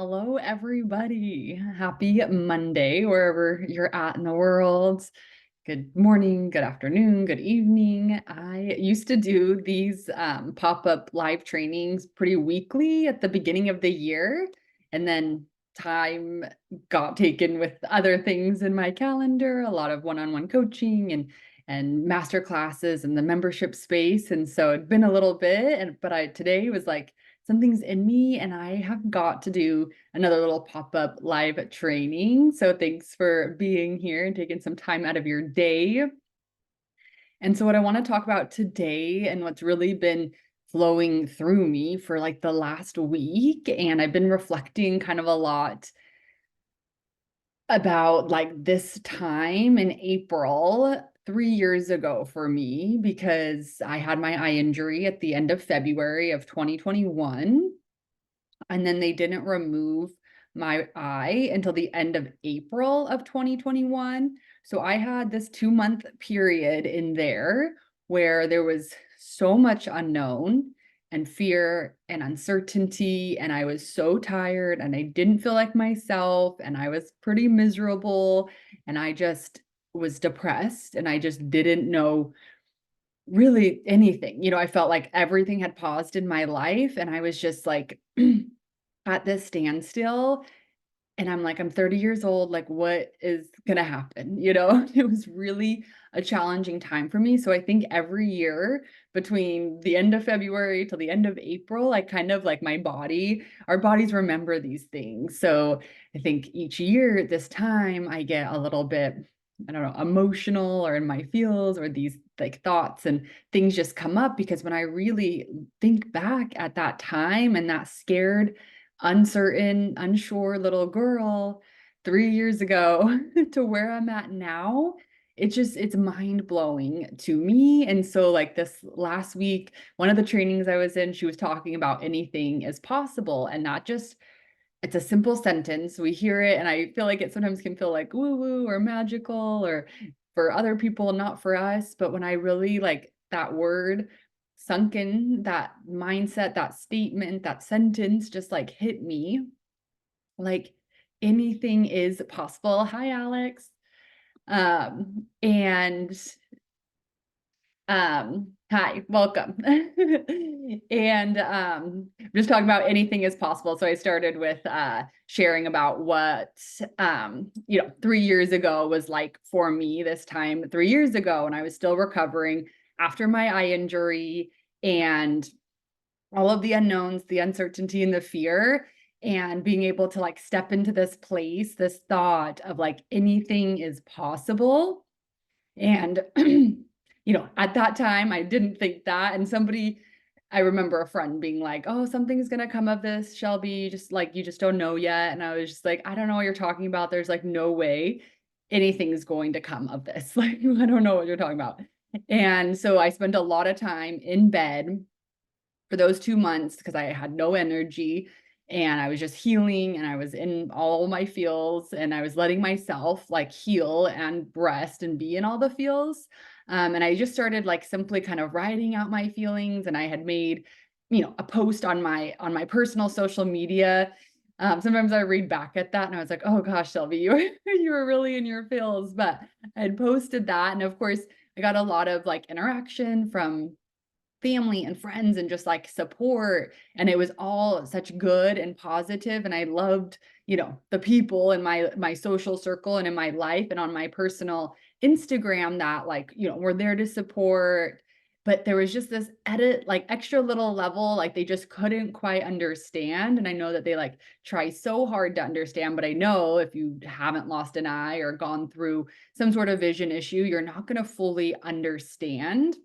Hello, everybody. Happy Monday, wherever you're at in the world. Good morning, good afternoon, good evening. I used to do these pop-up live trainings pretty weekly at the beginning of the year, and then time got taken with other things in my calendar, a lot of one-on-one coaching and master classes and the membership space. And so it'd been a little bit, but I today was like, something's in me and I have got to do another little pop-up live training. So thanks for being here and taking some time out of your day. And so what I want to talk about today and what's really been flowing through me for like the last week, and I've been reflecting kind of a lot about like this time in April 3 years ago for me, because I had my eye injury at the end of February of 2021. And then they didn't remove my eye until the end of April of 2021. So I had this 2-month period in there where there was so much unknown and fear and uncertainty. And I was so tired and I didn't feel like myself and I was pretty miserable and I just was depressed and I just didn't know really anything. I felt like everything had paused in my life and I was just like at this standstill. And I'm like, I'm 30 years old. Like, what is going to happen? It was really a challenging time for me. So I think every year between the end of February till the end of April, I kind of like our bodies remember these things. So I think each year at this time, I get a little bit, I don't know, emotional or in my feels, or these like thoughts and things just come up because when I really think back at that time and that scared, uncertain, unsure little girl 3 years ago to where I'm at now, it's mind blowing to me. And so, like this last week, one of the trainings I was in, she was talking about anything is possible, and not just it's a simple sentence. We hear it, and I feel like it sometimes can feel like woo woo or magical or for other people, not for us. But when I really like that word sunk in, that mindset, that statement, that sentence just like hit me like anything is possible. Hi, Alex. And hi, welcome. And just talking about anything is possible. So I started with sharing about what 3 years ago was like for me this time 3 years ago, and I was still recovering after my eye injury and all of the unknowns, the uncertainty and the fear, and being able to like step into this place, this thought of like anything is possible. And, at that time, I didn't think that. And I remember a friend being like, oh, something's going to come of this, Shelby, just like, you just don't know yet. And I was just like, I don't know what you're talking about. There's like no way anything's going to come of this. Like, I don't know what you're talking about. And so I spent a lot of time in bed for those 2 months because I had no energy and I was just healing and I was in all my feels and I was letting myself like heal and rest and be in all the feels. And I just started like simply kind of writing out my feelings, and I had made, a post on my personal social media. Sometimes I read back at that and I was like, oh gosh, Shelby, you were really in your feels. But I had posted that, and of course I got a lot of like interaction from family and friends and just like support, and it was all such good and positive, and I loved the people in my social circle and in my life and on my personal Instagram that like were there to support. But there was just this edit like extra little level, like they just couldn't quite understand, and I know that they like try so hard to understand, but I know if you haven't lost an eye or gone through some sort of vision issue, you're not going to fully understand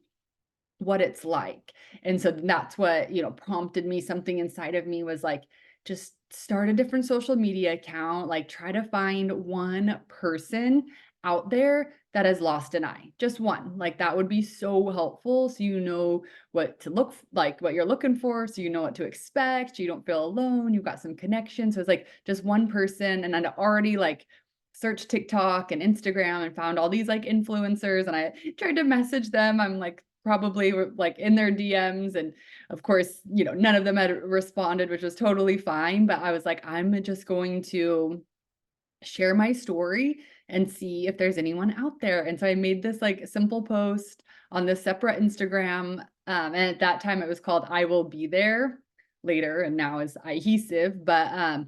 what it's like. And so that's what, prompted me. Something inside of me was like, just start a different social media account, like try to find one person out there that has lost an eye, just one. Like that would be so helpful. So you know what to look like, what you're looking for. So you know what to expect. You don't feel alone. You've got some connection. So it's like just one person. And I'd already like searched TikTok and Instagram and found all these like influencers, and I tried to message them. I'm like probably were like in their DMs. And of course, none of them had responded, which was totally fine. But I was like, I'm just going to share my story and see if there's anyone out there. And so I made this like simple post on this separate Instagram. And at that time it was called I Will Be There later, and now is Ihesive. But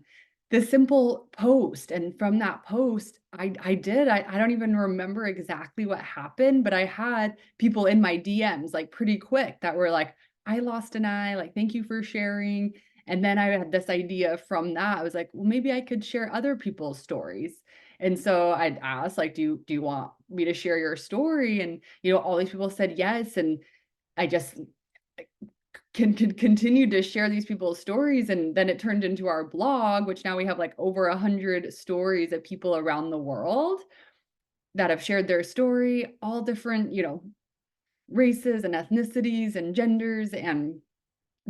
the simple post. And from that post, I don't even remember exactly what happened, but I had people in my DMs like pretty quick that were like, I lost an eye, like, thank you for sharing. And then I had this idea from that. I was like, well, maybe I could share other people's stories. And so I'd ask, like, do you want me to share your story? And, all these people said yes. And I just can continue to share these people's stories. And then it turned into our blog, which now we have like over 100 stories of people around the world that have shared their story, all different, races and ethnicities and genders and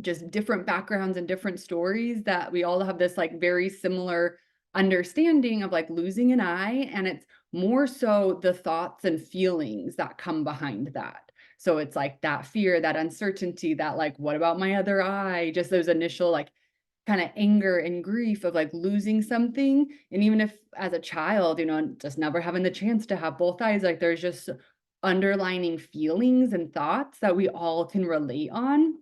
just different backgrounds and different stories, that we all have this like very similar understanding of like losing an eye. And it's more so the thoughts and feelings that come behind that. So it's like that fear, that uncertainty, that like, what about my other eye? Just those initial like kind of anger and grief of like losing something. And even if as a child, just never having the chance to have both eyes, like there's just underlining feelings and thoughts that we all can relate on.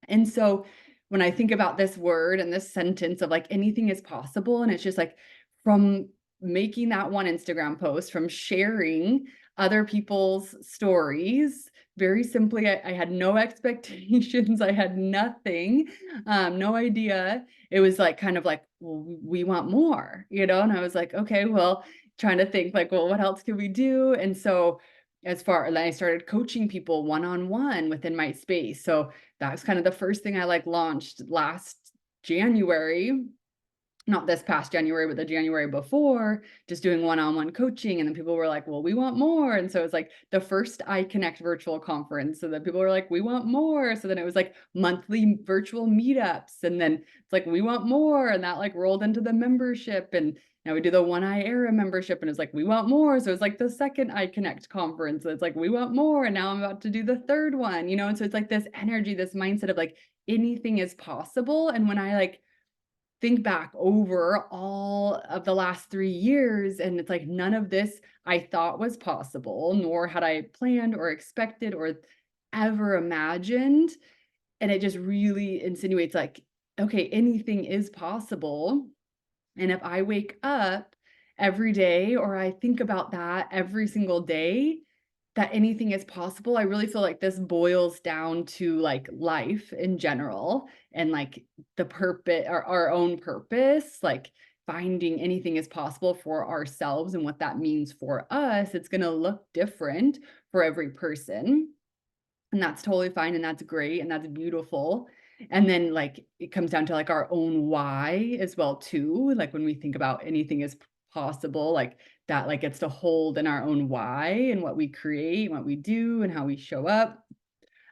And so when I think about this word and this sentence of like anything is possible, and it's just like from making that one Instagram post, from sharing other people's stories, very simply, I had no expectations. I had nothing, no idea. It was like kind of like, well, we want more, and I was like, okay, well, trying to think like, well, what else could we do? And so and I started coaching people one-on-one within my space. So that was kind of the first thing I like launched last January, not this past January, but the January before, just doing one-on-one coaching. And then people were like, well, we want more. And so it's like the first iConnect virtual conference. So then people were like, we want more. So then it was like monthly virtual meetups. And then it's like, we want more. And that like rolled into the membership. And now we do the One Eye Era membership, and it's like, we want more. So it's like the second iConnect conference. So it's like, we want more. And now I'm about to do the third one, and so it's like this energy, this mindset of like anything is possible. And when I like think back over all of the last 3 years, and it's like none of this I thought was possible, nor had I planned or expected or ever imagined. And it just really insinuates like, okay, anything is possible. And if I wake up every day, or I think about that every single day, that anything is possible, I really feel like this boils down to like life in general, and like the purpose, our own purpose, like finding anything is possible for ourselves and what that means for us. It's going to look different for every person. And that's totally fine, and that's great, and that's beautiful. And then, like, it comes down to, like, our own why as well too, like, when we think about anything is possible, like, that, like, gets to hold in our own why and what we create, what we do, and how we show up.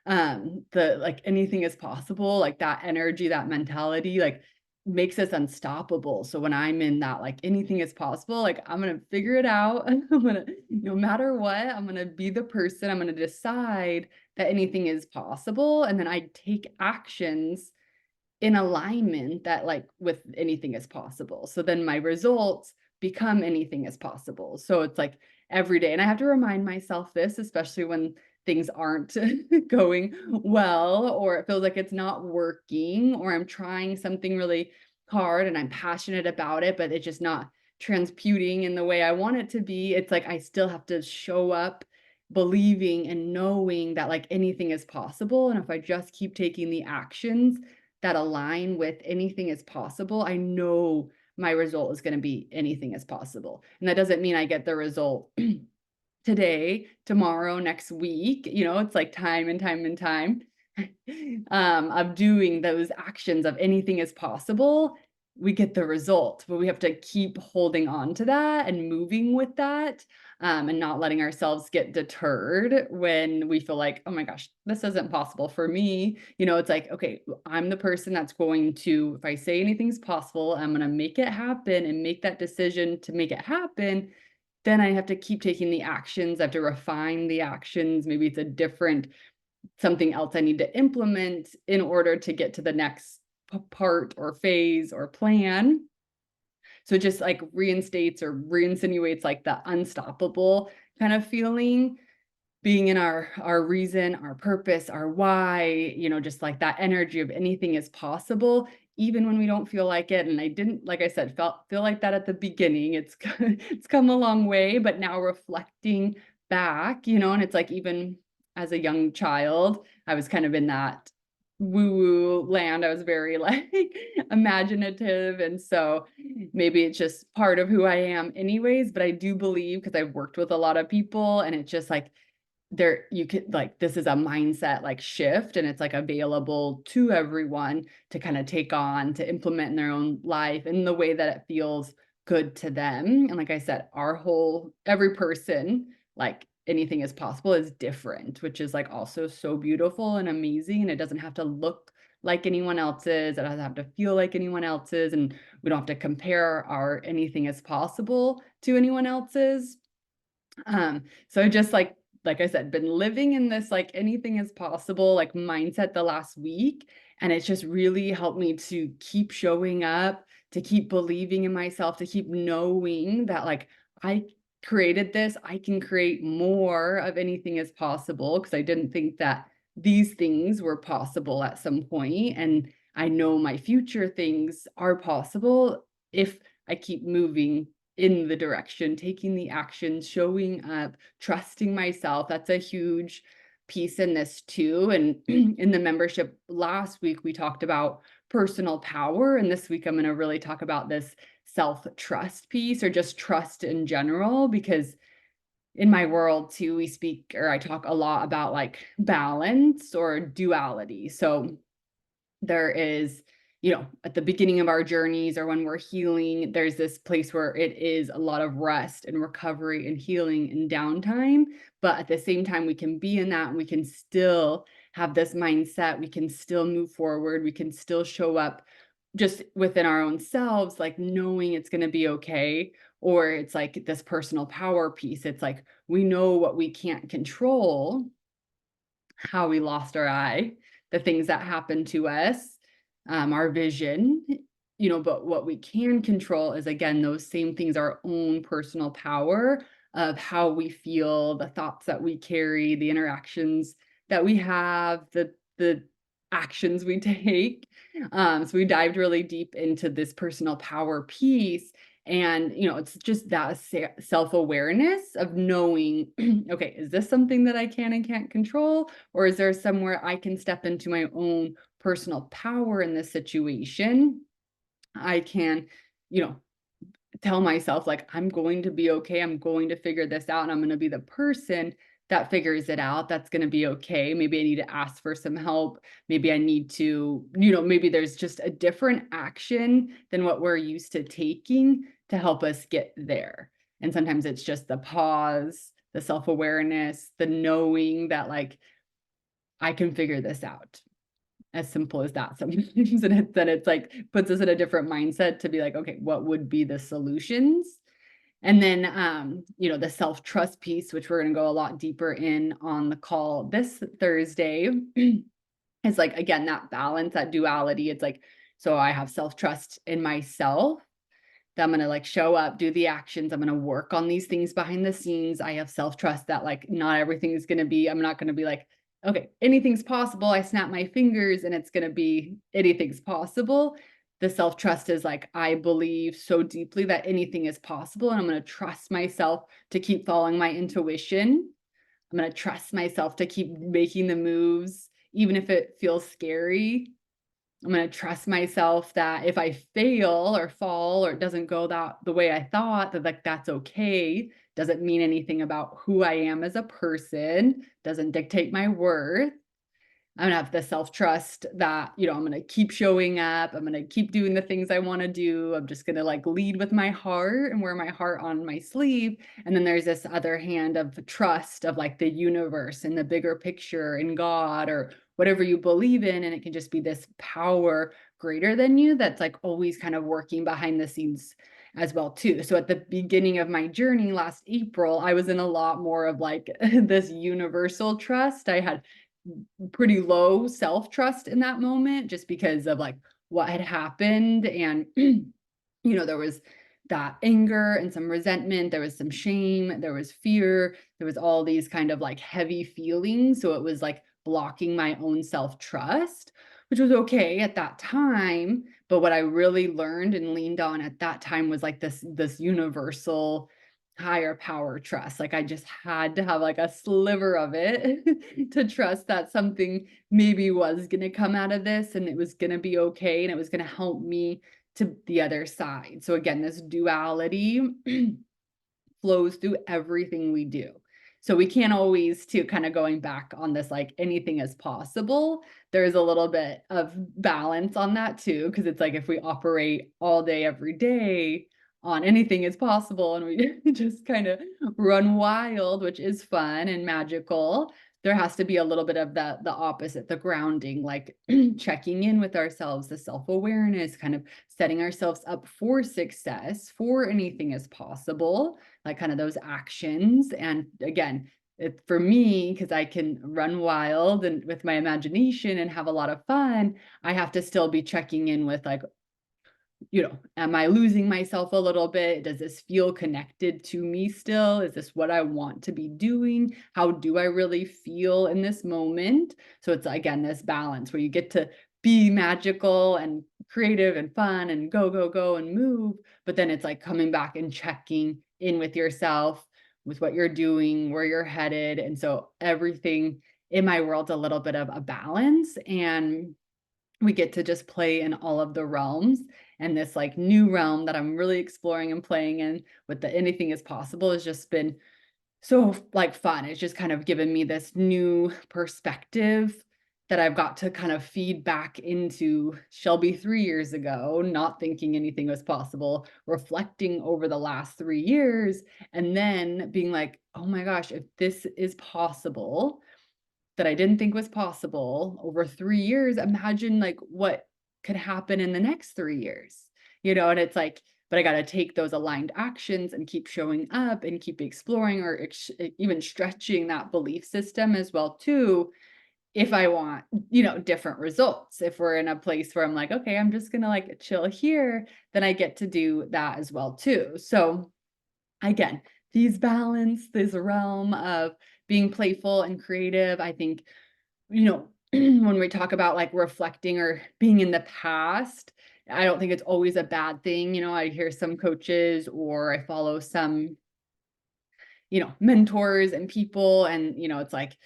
The like, anything is possible, like, that energy, that mentality, like, makes us unstoppable. So when I'm in that, like, anything is possible, like, I'm gonna figure it out. I'm gonna, no matter what, I'm gonna be the person, I'm gonna decide that anything is possible, and then I take actions in alignment that like with anything is possible. So then my results become anything is possible. So it's like every day. And I have to remind myself this, especially when things aren't going well, or it feels like it's not working, or I'm trying something really hard and I'm passionate about it, but it's just not transputing in the way I want it to be. It's like I still have to show up believing and knowing that like anything is possible. And if I just keep taking the actions that align with anything is possible, I know my result is going to be anything is possible. And that doesn't mean I get the result today, tomorrow, next week. It's like time and time and time of doing those actions of anything is possible. We get the result, but we have to keep holding on to that and moving with that, and not letting ourselves get deterred when we feel like, oh my gosh, this isn't possible for me. It's like, okay, I'm the person that's going to, if I say anything's possible, I'm going to make it happen and make that decision to make it happen. Then I have to keep taking the actions. I have to refine the actions. Maybe it's a different something else I need to implement in order to get to the next part or phase or plan. So it just like reinstates or reinsinuates like the unstoppable kind of feeling, being in our reason, our purpose, our why, just like that energy of anything is possible, even when we don't feel like it. And I didn't, like I said, feel like that at the beginning. It's it's come a long way, but now reflecting back, and it's like even as a young child, I was kind of in that woo-woo land. I was very like imaginative. And so maybe it's just part of who I am anyways, but I do believe because I've worked with a lot of people and it's just like there you could like this is a mindset like shift and it's like available to everyone to kind of take on to implement in their own life in the way that it feels good to them. And like I said, every person, like anything is possible, is different, which is like also so beautiful and amazing. And it doesn't have to look like anyone else's, it doesn't have to feel like anyone else's, and we don't have to compare our anything is possible to anyone else's. So just like I said, been living in this like anything is possible like mindset the last week. And it's just really helped me to keep showing up, to keep believing in myself, to keep knowing that like I created this, I can create more of anything is possible because I didn't think that these things were possible at some point. And I know my future things are possible if I keep moving in the direction, taking the action, showing up, trusting myself. That's a huge piece in this too. And in the membership last week, we talked about personal power. And this week, I'm going to really talk about this self-trust piece or just trust in general, because in my world too, we speak or I talk a lot about like balance or duality. So there is, at the beginning of our journeys or when we're healing, there's this place where it is a lot of rest and recovery and healing and downtime. But at the same time, we can be in that and we can still have this mindset. We can still move forward. We can still show up just within our own selves, like knowing it's going to be okay. Or it's like this personal power piece. It's like we know what we can't control, how we lost our eye, the things that happened to us, our vision, but what we can control is, again, those same things, our own personal power of how we feel, the thoughts that we carry, the interactions that we have, the actions we take. So we dived really deep into this personal power piece. And, it's just that self-awareness of knowing, okay, is this something that I can and can't control? Or is there somewhere I can step into my own personal power in this situation? I can, you know, tell myself, like, I'm going to be okay. I'm going to figure this out. And I'm going to be the person that figures it out. That's going to be okay. Maybe I need to ask for some help. Maybe I need to, maybe there's just a different action than what we're used to taking to help us get there. And sometimes it's just the pause, the self-awareness, the knowing that, like, I can figure this out. As simple as that sometimes. And then it's like puts us in a different mindset to be like, okay, what would be the solutions? And then, the self-trust piece, which we're going to go a lot deeper in on the call this Thursday, is like, again, that balance, that duality. It's like, so I have self-trust in myself that I'm going to like show up, do the actions. I'm going to work on these things behind the scenes. I have self-trust that like not everything is going to be, I'm not going to be like, okay, anything's possible. I snap my fingers and it's going to be anything's possible. The self-trust is like, I believe so deeply that anything is possible. And I'm going to trust myself to keep following my intuition. I'm going to trust myself to keep making the moves, even if it feels scary. I'm going to trust myself that if I fail or fall or it doesn't go the way I thought, that like that's okay. Doesn't mean anything about who I am as a person, doesn't dictate my worth. I'm gonna have the self-trust that, I'm gonna keep showing up. I'm gonna keep doing the things I want to do. I'm just gonna like lead with my heart and wear my heart on my sleeve. And then there's this other hand of trust of like the universe and the bigger picture in God or whatever you believe in. And it can just be this power greater than you that's like always kind of working behind the scenes as well too. So at the beginning of my journey last April, I was in a lot more of like this universal trust. I had pretty low self-trust in that moment just because of like what had happened. And, there was that anger and some resentment, there was some shame, there was fear, there was all these kind of like heavy feelings. So it was like blocking my own self-trust, which was okay at that time. But what I really learned and leaned on at that time was like this universal higher power trust. Like I just had to have like a sliver of it to trust that something maybe was going to come out of this and it was going to be okay and it was going to help me to the other side. So again, this duality flows through everything we do. So we can't always, to kind of going back on this, like anything is possible. There's a little bit of balance on that too, because it's like if we operate all day, every day on anything is possible and we just kind of run wild, which is fun and magical, there has to be a little bit of the opposite, the grounding, like checking in with ourselves, the self-awareness, kind of setting ourselves up for success, for anything is possible, like kind of those actions. And again, it, for me, because I can run wild and with my imagination and have a lot of fun, I have to still be checking in with like, am I losing myself a little bit? Does this feel connected to me still? Is this what I want to be doing? How do I really feel in this moment? So it's again this balance where you get to be magical and creative and fun and go, go, go and move. But then it's like coming back and checking in with yourself, with what you're doing, where you're headed. And so everything in my world's a little bit of a balance. And we get to just play in all of the realms. And this like new realm that I'm really exploring and playing in with the anything is possible has just been so like fun. It's just kind of given me this new perspective that I've got to kind of feed back into Shelby 3 years ago, not thinking anything was possible, reflecting over the last 3 years, and then being like, oh my gosh, if this is possible, that I didn't think was possible over 3 years, imagine, like, what could happen in the next 3 years, and it's like, but I gotta take those aligned actions and keep showing up and keep exploring or even stretching that belief system as well too, if I want, different results. If we're in a place where I'm like, "Okay, I'm just gonna, like, chill here," then I get to do that as well too. So again, these balance, this realm of being playful and creative, I think, when we talk about like reflecting or being in the past, I don't think it's always a bad thing. I hear some coaches or I follow some, mentors and people, and, it's like,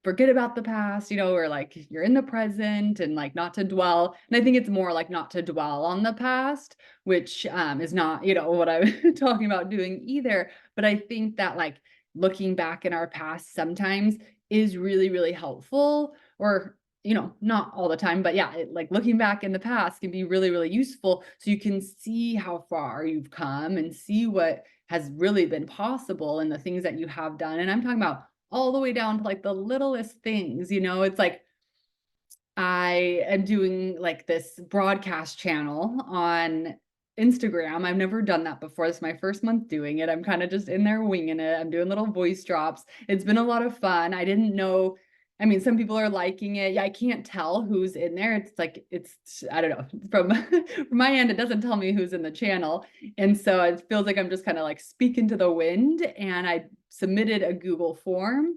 forget about the past, or like you're in the present and like not to dwell. And I think it's more like not to dwell on the past, which is not, what I'm talking about doing either. But I think that like looking back in our past sometimes is really, really helpful, or not all the time, but yeah, like looking back in the past can be really, really useful. So you can see how far you've come and see what has really been possible and the things that you have done. And I'm talking about all the way down to like the littlest things, it's like I am doing like this broadcast channel on Instagram. I've never done that before. This is my first month doing it. I'm kind of just in there winging it. I'm doing little voice drops. It's been a lot of fun. I didn't know. I mean, some people are liking it. Yeah, I can't tell who's in there. It's like I don't know. From from my end, it doesn't tell me who's in the channel. And so it feels like I'm just kind of like speaking to the wind. And I submitted a Google form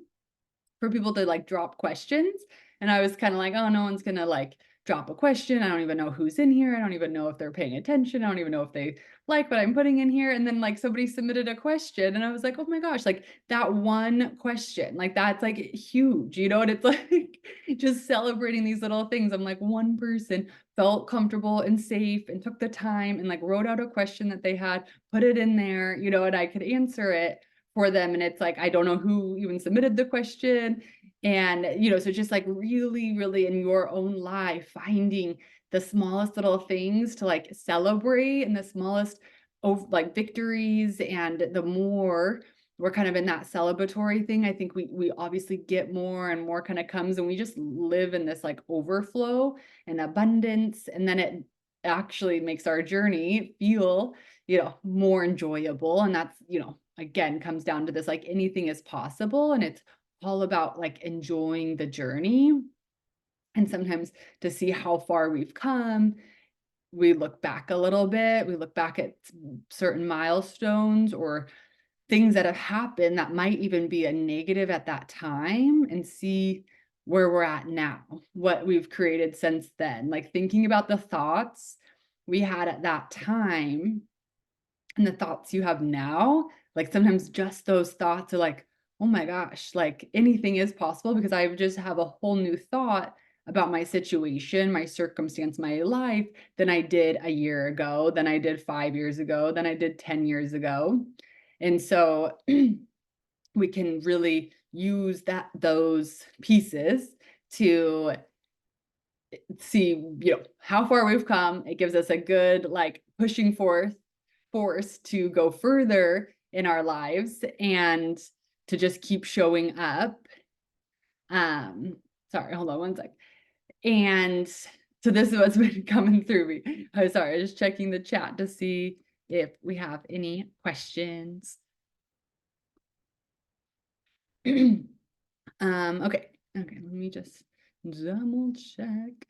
for people to like drop questions. And I was kind of like, oh, no one's gonna like drop a question. I don't even know who's in here. I don't even know if they're paying attention. I don't even know if they like what I'm putting in here. And then like somebody submitted a question and I was like, oh my gosh, like that one question, like that's like huge, and it's like just celebrating these little things. I'm like, one person felt comfortable and safe and took the time and like wrote out a question that they had, put it in there, and I could answer it for them. And it's like, I don't know who even submitted the question. And, so just like really, really in your own life, finding the smallest little things to like celebrate and the smallest like victories. And the more we're kind of in that celebratory thing, I think we obviously get more and more kind of comes, and we just live in this like overflow and abundance. And then it actually makes our journey feel, more enjoyable. And that's, again, comes down to this, like anything is possible and it's all about like enjoying the journey. And sometimes to see how far we've come, we look back a little bit, we look back at certain milestones or things that have happened that might even be a negative at that time and see where we're at now, what we've created since then. Like thinking about the thoughts we had at that time and the thoughts you have now, like sometimes just those thoughts are like, oh my gosh, like anything is possible because I just have a whole new thought about my situation, my circumstance, my life than I did a year ago, than I did 5 years ago, than I did 10 years ago. And so we can really use those pieces to see, how far we've come. It gives us a good like pushing force to go further in our lives and to just keep showing up. Sorry, hold on one sec. And so this is what's been coming through me. I'm sorry, I'm just checking the chat to see if we have any questions. Okay, let me just double check.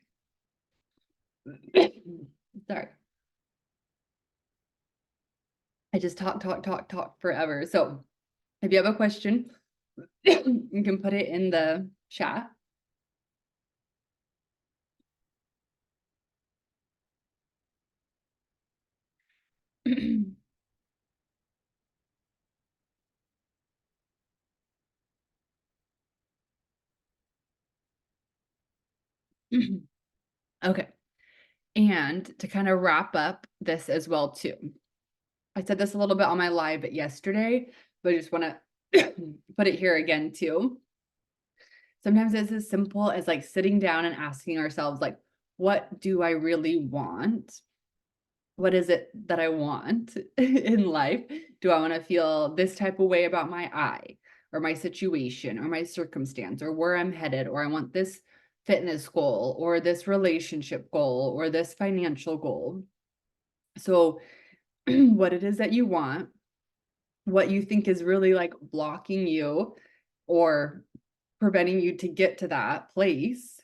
Sorry. I just talk forever. So if you have a question, you can put it in the chat. Okay. And to kind of wrap up this as well too. I said this a little bit on my live yesterday, but I just want to put it here again too. Sometimes it's as simple as like sitting down and asking ourselves, like, what do I really want? What is it that I want in life? Do I want to feel this type of way about my eye or my situation or my circumstance or where I'm headed, or I want this fitness goal or this relationship goal or this financial goal? So what it is that you want, what you think is really like blocking you or preventing you to get to that place.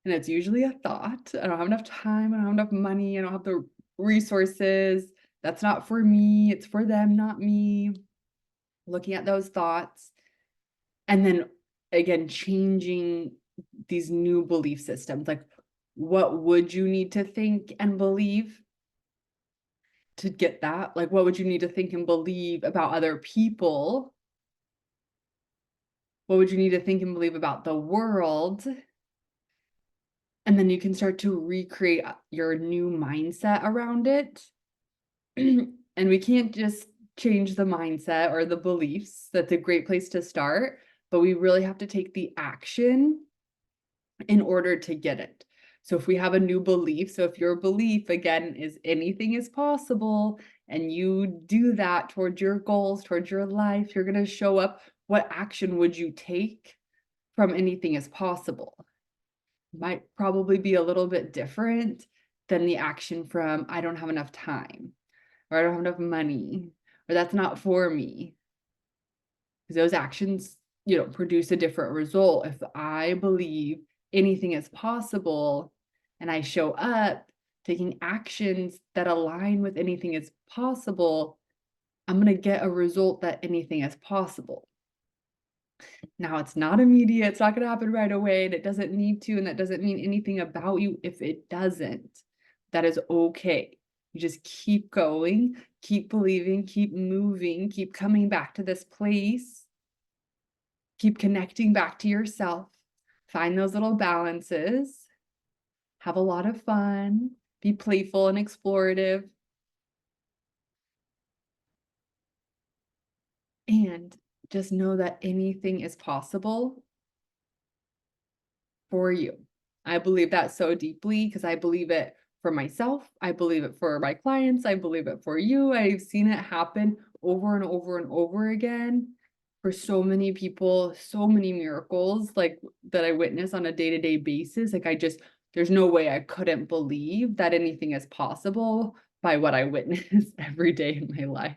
And it's usually a thought. I don't have enough time. I don't have enough money. I don't have the resources. That's not for me. It's for them, not me. Looking at those thoughts. And then again, changing these new belief systems. Like, what would you need to think and believe to get that? Like, what would you need to think and believe about other people? What would you need to think and believe about the world? And then you can start to recreate your new mindset around it. And we can't just change the mindset or the beliefs. That's a great place to start, but we really have to take the action in order to get it. So if we have a new belief, so if your belief again is anything is possible, and you do that towards your goals, towards your life, you're going to show up. What action would you take from anything is possible? Might probably be a little bit different than the action from I don't have enough time, or I don't have enough money, or that's not for me. Because those actions, produce a different result. If I believe anything is possible and I show up taking actions that align with anything is possible, I'm going to get a result that anything is possible. Now, it's not immediate. It's not going to happen right away, and it doesn't need to, and that doesn't mean anything about you if it doesn't. That is okay. You just keep going, keep believing, keep moving, keep coming back to this place, keep connecting back to yourself. Find those little balances. Have a lot of fun. Be playful and explorative. And just know that anything is possible for you. I believe that so deeply because I believe it for myself. I believe it for my clients. I believe it for you. I've seen it happen over and over and over again for so many people, so many miracles like that I witness on a day-to-day basis. Like there's no way I couldn't believe that anything is possible by what I witness every day in my life.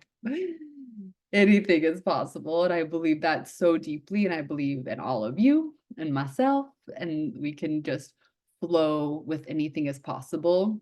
anything is possible. And I believe that so deeply. And I believe in all of you and myself, and we can just flow with anything is possible.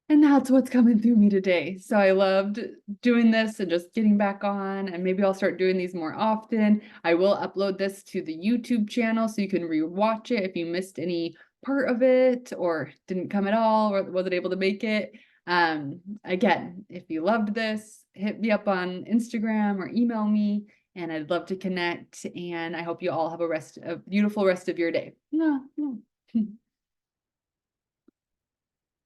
And that's what's coming through me today. So I loved doing this and just getting back on, and maybe I'll start doing these more often. I will upload this to the YouTube channel so you can rewatch it if you missed any part of it or didn't come at all or wasn't able to make it. Again, if you loved this, hit me up on Instagram or email me, and I'd love to connect. And I hope you all have a beautiful rest of your day. Yeah, yeah.